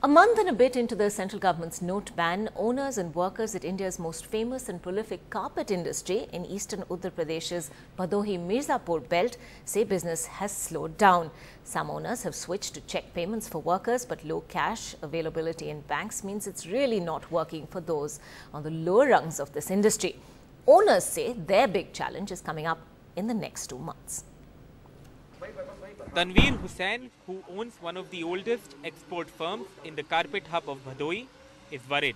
A month and a bit into the central government's note ban, owners and workers at India's most famous and prolific carpet industry in eastern Uttar Pradesh's Bhadohi-Mirzapur belt say business has slowed down. Some owners have switched to check payments for workers, but low cash availability in banks means it's really not working for those on the lower rungs of this industry. Owners say their big challenge is coming up in the next 2 months. Tanveer Hussain, who owns one of the oldest export firms in the carpet hub of Bhadohi, is worried.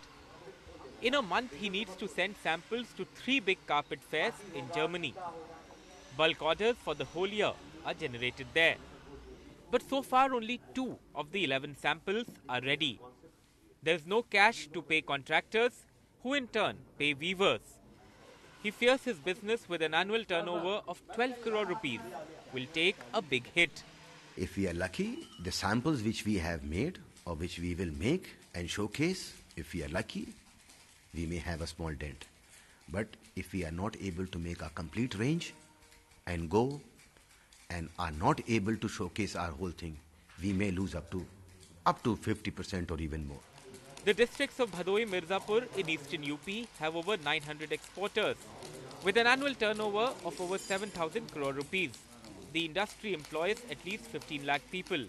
In a month, he needs to send samples to 3 big carpet fairs in Germany. Bulk orders for the whole year are generated there. But so far, only 2 of the 11 samples are ready. There's no cash to pay contractors, who in turn pay weavers. He fears his business with an annual turnover of 12 crore rupees will take a big hit. If we are lucky, the samples which we have made or which we will make and showcase, if we are lucky, we may have a small dent. But if we are not able to make a complete range and go and are not able to showcase our whole thing, we may lose up to 50% or even more. The districts of Bhadohi-Mirzapur in eastern UP have over 900 exporters, with an annual turnover of over 7,000 crore rupees. The industry employs at least 15 lakh people.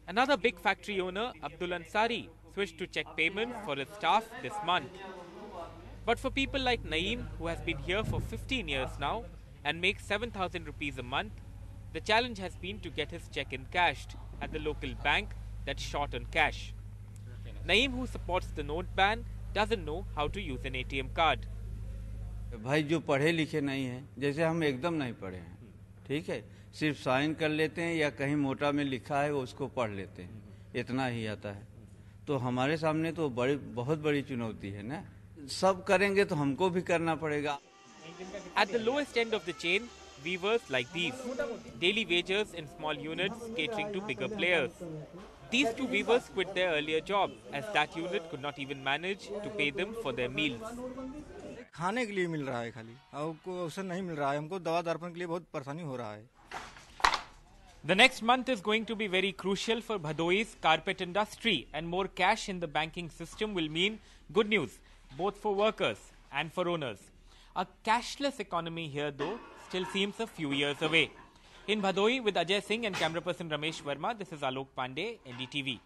Another big factory owner, Abdul Ansari, switched to check payments for his staff this month. But for people like Naeem, who has been here for 15 years now and makes 7,000 rupees a month, the challenge has been to get his check encashed at the local bank that's short on cash. Naeem, who supports the note ban, doesn't know how to use an ATM card. भाई जो पढ़े लिखे नहीं हैं, जैसे हम एकदम नहीं पढ़े हैं, ठीक है, सिर्फ साइन कर लेते हैं या कहीं मोटा में लिखा है वो उसको पढ़ लेते हैं, इतना ही आता है. तो हमारे सामने तो बहुत बड़ी चुनौती है ना. सब करेंगे तो हमको भी करना पड़ेगा. At the lowest end of the chain, weavers like these, daily wagers in small units catering to bigger players. These 2 weavers quit their earlier job as that unit could not even manage to pay them for their meals. खाने के लिए मिल रहा है खाली, हमको अवसर नहीं मिल रहा है, हमको दवा दर्पण के लिए बहुत परेशानी हो रहा है. The next month is going to be very crucial for Bhadohi's carpet industry, and more cash in the banking system will mean good news, both for workers and for owners. A cashless economy here, though, still seems a few years away. In Bhadohi, with Ajay Singh and camera person Ramesh Verma, this is Alok Pandey, NDTV.